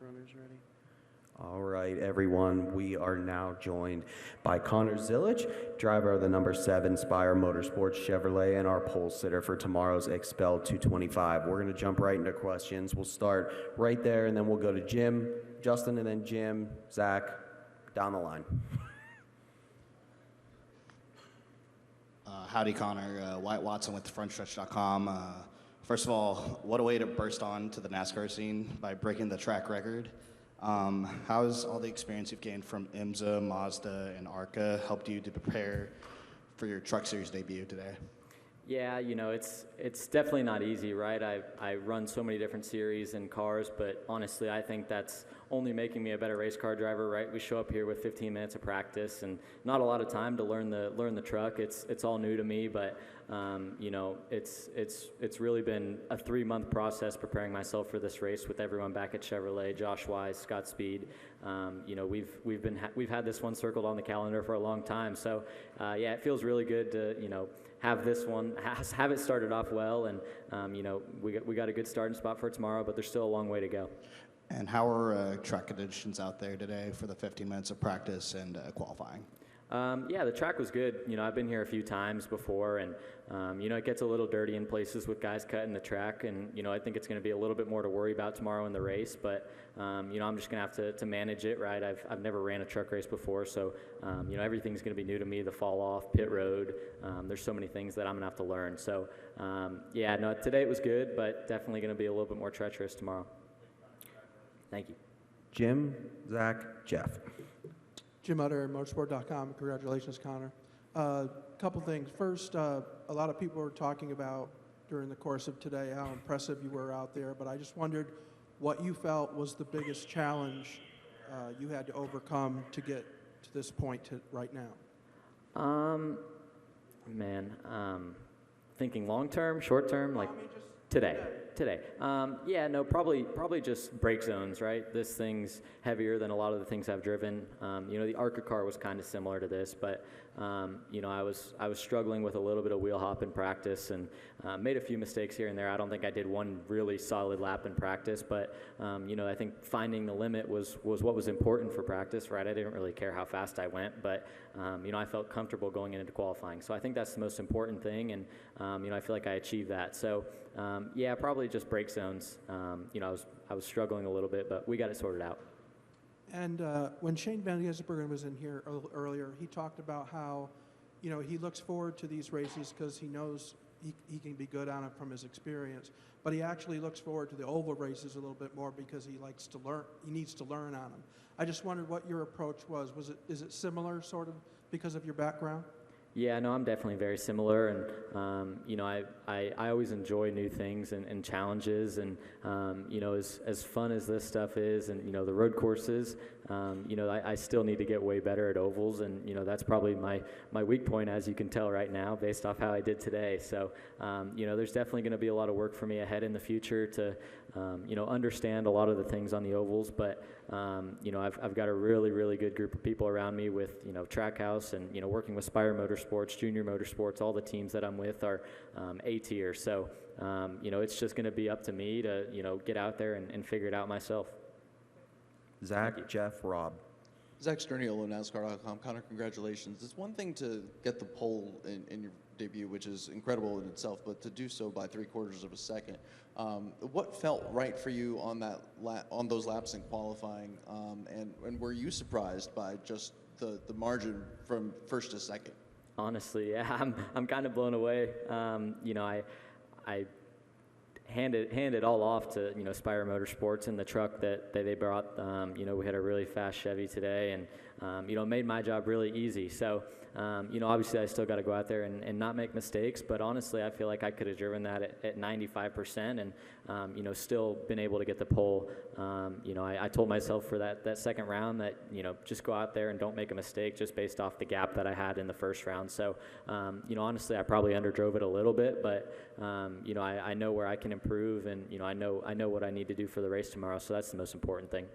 runners ready. All right, everyone, we are now joined by Connor Zilisch, driver of the number 7 Spire Motorsports Chevrolet and our pole sitter for tomorrow's Expel 225. We're going to jump right into questions. We'll start right there, and then we'll go to Jim, Justin, and then Jim, Zach, down the line. Howdy, Connor. Wyatt Watson with frontstretch.com. First of all, what a way to burst on to the NASCAR scene by breaking the track record. How's all the experience you've gained from IMSA, Mazda, and ARCA helped you to prepare for your Truck Series debut today? Yeah, you know, it's definitely not easy, right? I run so many different series and cars, but honestly, I think that's only making me a better race car driver, right? We show up here with 15 minutes of practice and not a lot of time to learn the truck. It's all new to me, but you know, it's really been a 3-month process preparing myself for this race with everyone back at Chevrolet, Josh Wise, Scott Speed. You know, we've had this one circled on the calendar for a long time, so yeah, it feels really good to, you know, have this one, have it started off well, and you know, we got a good starting spot for tomorrow, but there's still a long way to go. And how are track conditions out there today for the 15 minutes of practice and qualifying? Yeah, the track was good. You know, I've been here a few times before, and you know, it gets a little dirty in places with guys cutting the track, and you know, I think it's going to be a little bit more to worry about tomorrow in the race. But you know, I'm just going to have to manage it, right? I've never ran a truck race before, so you know, everything's going to be new to me. The fall off, pit road. There's so many things that I'm going to have to learn. So yeah, no, today it was good, but definitely going to be a little bit more treacherous tomorrow. Thank you. Jim, Zach, Jeff. Jim Utter, motorsport.com. Congratulations, Connor. Couple things. First, a lot of people were talking about during the course of today how impressive you were out there, but I just wondered what you felt was the biggest challenge you had to overcome to get to this point right now. Thinking long term, short term, like today. Yeah, no, probably just brake zones, right? This thing's heavier than a lot of the things I've driven. You know, the ARCA car was kind of similar to this, but you know, I was struggling with a little bit of wheel hop in practice and made a few mistakes here and there. I don't think I did one really solid lap in practice, but you know, I think finding the limit was what was important for practice, right? I didn't really care how fast I went, but you know, I felt comfortable going into qualifying. So I think that's the most important thing, and you know, I feel like I achieved that. So yeah, probably just brake zones. You know, I was struggling a little bit, but we got it sorted out. And when Shane Van Gisbergen was in here earlier, he talked about how, you know, he looks forward to these races because he knows he can be good on it from his experience. But he actually looks forward to the oval races a little bit more because he likes to learn. He needs to learn on them. I just wondered what your approach was. Is it similar, sort of, because of your background? Yeah, no, I'm definitely very similar, and you know, I always enjoy new things and challenges, and you know, as fun as this stuff is, and you know, the road courses, you know, I still need to get way better at ovals, and you know, that's probably my weak point, as you can tell right now, based off how I did today. So you know, there's definitely going to be a lot of work for me ahead in the future to you know, understand a lot of the things on the ovals, but you know, I've got a really good group of people around me with, you know, Trackhouse and, you know, working with Spire Motorsports, Junior Motorsports. All the teams that I'm with are A tier. So, you know, it's just going to be up to me to, you know, get out there and figure it out myself. Zach, Jeff, Rob. Zach Sterniolo, NASCAR.com. Connor, congratulations. It's one thing to get the pole in your debut, which is incredible in itself, but to do so by 3/4 of a second. What felt right for you on that on those laps in qualifying, and were you surprised by just the margin from first to second? Honestly, yeah, I'm kind of blown away. You know, I hand it all off to, you know, Spire Motorsports and the truck that they brought. You know, we had a really fast Chevy today, and you know, made my job really easy. So you know, obviously I still got to go out there and not make mistakes, but honestly I feel like I could have driven that at 95% and you know, still been able to get the pole. You know, I told myself for that second round that, you know, just go out there and don't make a mistake just based off the gap that I had in the first round. So you know, honestly I probably underdrove it a little bit, but you know, I know where I can improve, and you know, I know what I need to do for the race tomorrow, so that's the most important thing.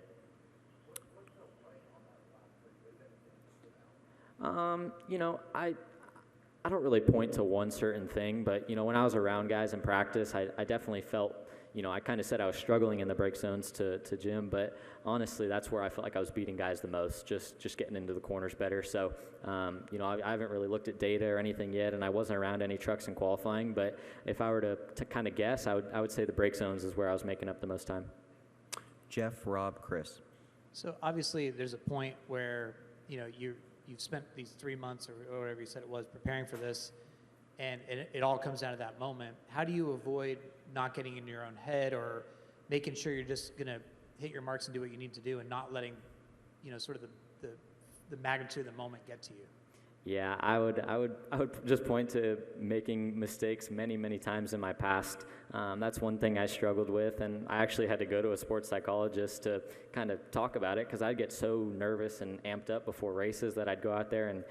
You know, I don't really point to one certain thing, but you know, when I was around guys in practice, I definitely felt, I kind of said I was struggling in the break zones to Jim, but honestly, that's where I felt like I was beating guys the most, just getting into the corners better. So, I haven't really looked at data or anything yet, and I wasn't around any trucks in qualifying, but if I were to kind of guess, I would say the break zones is where I was making up the most time. Jeff, Rob, Chris. So obviously there's a point where, you've spent these 3 months or whatever you said it was preparing for this, and it all comes down to that moment. How do you avoid not getting in your own head or making sure you're just going to hit your marks and do what you need to do and not letting, sort of the magnitude of the moment get to you? Yeah, I would just point to making mistakes many times in my past. That's one thing I struggled with, and I actually had to go to a sports psychologist to kind of talk about it because I'd get so nervous and amped up before races that I'd go out there and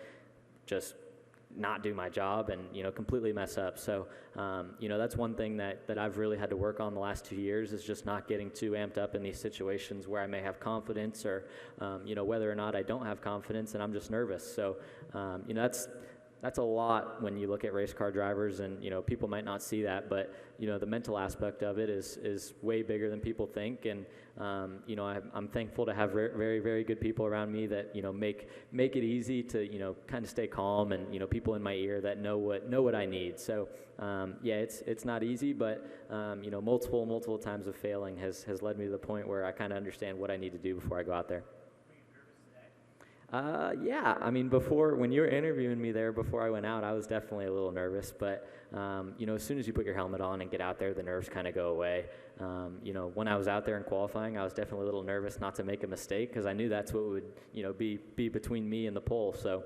just not do my job and completely mess up. So that's one thing that I've really had to work on the last 2 years is just not getting too amped up in these situations where I may have confidence or whether or not I don't have confidence and I'm just nervous. So that's a lot when you look at race car drivers, and people might not see that, but the mental aspect of it is way bigger than people think. And I'm thankful to have very good people around me that make it easy to kind of stay calm, and people in my ear that know what I need. So it's not easy, but multiple times of failing has led me to the point where I kind of understand what I need to do before I go out there. Yeah, I mean, when you were interviewing me there before I went out, I was definitely a little nervous, but, as soon as you put your helmet on and get out there, the nerves kind of go away. When I was out there in qualifying, I was definitely a little nervous not to make a mistake because I knew that's what would, be between me and the pole. So,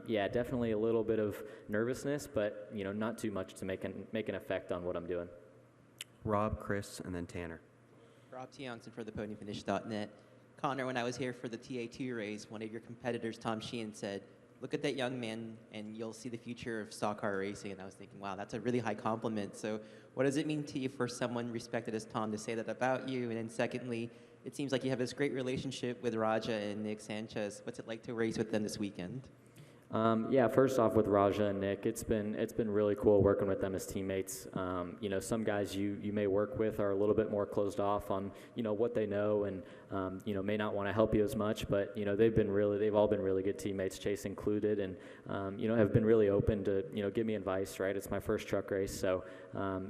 definitely a little bit of nervousness, but, not too much to make an effect on what I'm doing. Rob, Chris, and then Tanner. Rob Tiongson for thepodiumfinish.net. Connor, when I was here for the TA2 race, one of your competitors, Tom Sheehan, said, "Look at that young man and you'll see the future of stock car racing." And I was thinking, wow, that's a really high compliment. So what does it mean to you for someone respected as Tom to say that about you? And then secondly, it seems like you have this great relationship with Raja and Nick Sanchez. What's it like to race with them this weekend? First off, with Raja and Nick, it's been really cool working with them as teammates. Some guys you may work with are a little bit more closed off on what they know, and may not want to help you as much. But they've all been really good teammates, Chase included, and have been really open to give me advice. Right, it's my first truck race, so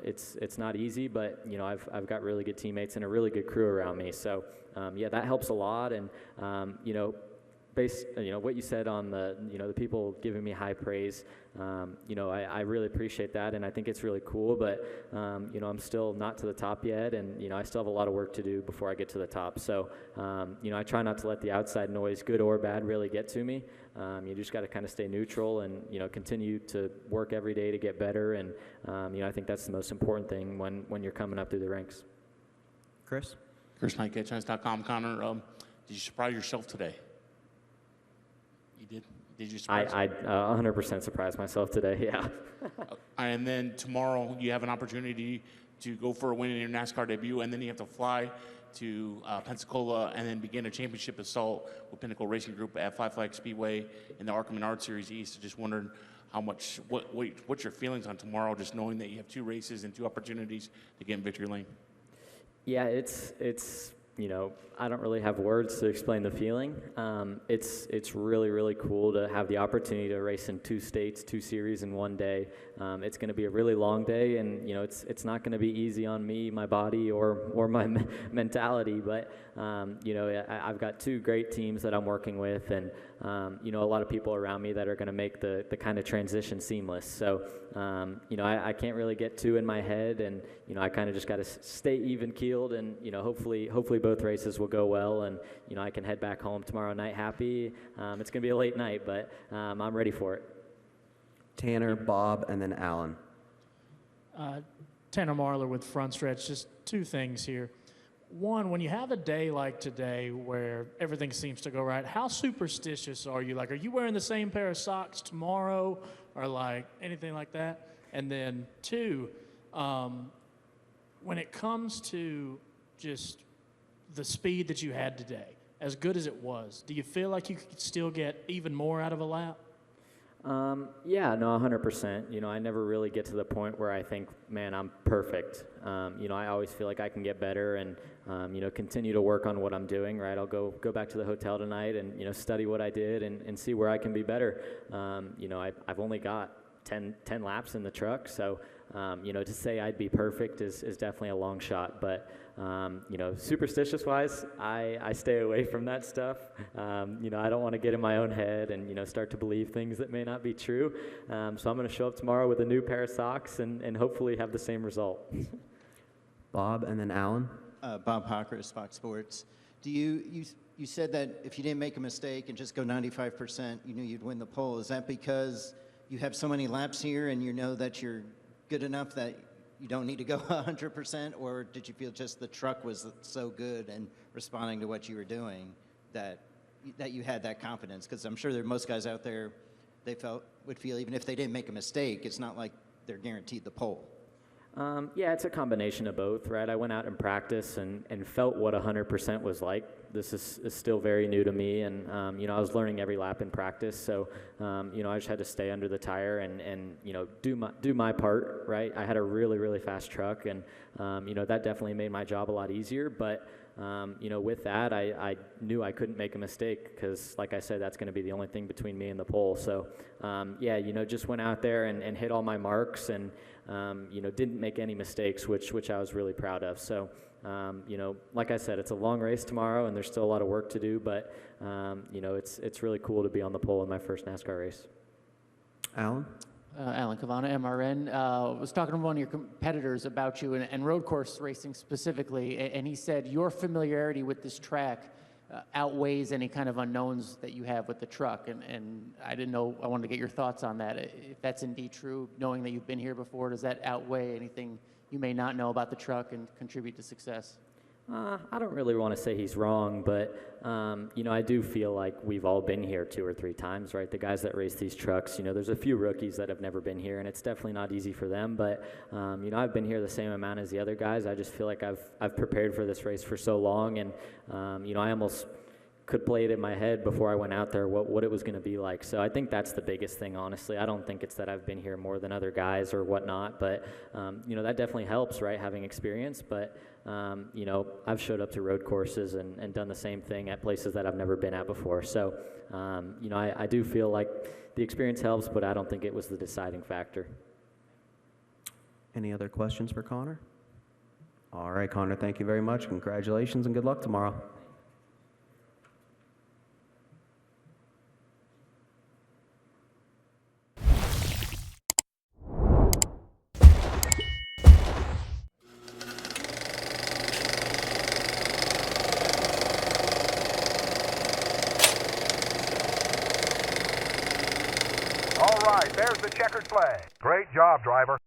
it's not easy, but I've got really good teammates and a really good crew around me. So that helps a lot, and based, what you said on the people giving me high praise, I really appreciate that, and I think it's really cool, but, I'm still not to the top yet, and, I still have a lot of work to do before I get to the top. So, I try not to let the outside noise, good or bad, really get to me. You just got to kind of stay neutral and, continue to work every day to get better, and, I think that's the most important thing when you're coming up through the ranks. Chris? Chris Knight, GetChance.com. Connor, did you surprise yourself today? You did? Did you surprise? I 100% surprised myself today, yeah. And then tomorrow you have an opportunity to go for a win in your NASCAR debut, and then you have to fly to Pensacola and then begin a championship assault with Pinnacle Racing Group at Five Flags Speedway in the ARCA Menard Series East. Just wondering what's your feelings on tomorrow, just knowing that you have 2 races and 2 opportunities to get in victory lane? Yeah, it's I don't really have words to explain the feeling. It's really cool to have the opportunity to race in 2 states, 2 series in one day. It's going to be a really long day, and it's not going to be easy on me, my body, or my mentality. But I've got 2 great teams that I'm working with, and a lot of people around me that are going to make the kind of transition seamless. So I can't really get too in my head, and I kind of just got to stay even keeled, and hopefully both races will go well, and I can head back home tomorrow night happy. It's going to be a late night, but I'm ready for it. Tanner, Bob, and then Alan. Tanner Marlar with Front Stretch. Just 2 things here. One, when you have a day like today where everything seems to go right, how superstitious are you? Like, are you wearing the same pair of socks tomorrow, or like anything like that? And then 2, when it comes to just the speed that you had today, as good as it was, do you feel like you could still get even more out of a lap? Yeah, no, 100%. You know, I never really get to the point where I think, man, I'm perfect. You know, I always feel like I can get better and, you know, continue to work on what I'm doing, right? I'll go back to the hotel tonight and, you know, study what I did and see where I can be better. You know, I've only got 10 laps in the truck, so, you know, to say I'd be perfect is definitely a long shot, but, you know, superstitious-wise, I stay away from that stuff. You know, I don't want to get in my own head and, you know, start to believe things that may not be true. So I'm going to show up tomorrow with a new pair of socks and hopefully have the same result. Bob and then Alan. Bob Hocker, Fox Sports. Do you said that if you didn't make a mistake and just go 95%, you knew you'd win the pole. Is that because you have so many laps here and you know that you're good enough that you don't need to go 100%, or did you feel just the truck was so good and responding to what you were doing that you had that confidence? Because I'm sure there are most guys out there, would feel even if they didn't make a mistake, it's not like they're guaranteed the pole. Yeah, it's a combination of both, right? I went out and practiced and felt what 100% was like. This is still very new to me, and, you know, I was learning every lap in practice, so, you know, I just had to stay under the tire and you know, do my part, right? I had a really, really fast truck, and, you know, that definitely made my job a lot easier, but, you know, with that, I knew I couldn't make a mistake because, like I said, that's going to be the only thing between me and the pole. So, yeah, you know, just went out there and hit all my marks and, you know, didn't make any mistakes, which I was really proud of. So, you know, like I said, it's a long race tomorrow, and there's still a lot of work to do, but, you know, it's really cool to be on the pole in my first NASCAR race. Alan. Alan Cavana, MRN, was talking to one of your competitors about you and road course racing specifically, and he said your familiarity with this track outweighs any kind of unknowns that you have with the truck, and I didn't know, I wanted to get your thoughts on that. If that's indeed true, knowing that you've been here before, does that outweigh anything you may not know about the truck and contribute to success? I don't really want to say he's wrong, but, you know, I do feel like we've all been here 2 or 3 times, right? The guys that race these trucks, you know, there's a few rookies that have never been here, and it's definitely not easy for them, but, you know, I've been here the same amount as the other guys. I just feel like I've prepared for this race for so long, and, you know, I almost could play it in my head before I went out there what it was going to be like. So I think that's the biggest thing, honestly. I don't think it's that I've been here more than other guys or whatnot, but, you know, that definitely helps, right, having experience, but, you know, I've showed up to road courses and done the same thing at places that I've never been at before. So, you know, I do feel like the experience helps, but I don't think it was the deciding factor. Any other questions for Connor? All right, Connor, thank you very much. Congratulations and good luck tomorrow. All right, there's the checkered flag. Great job, driver.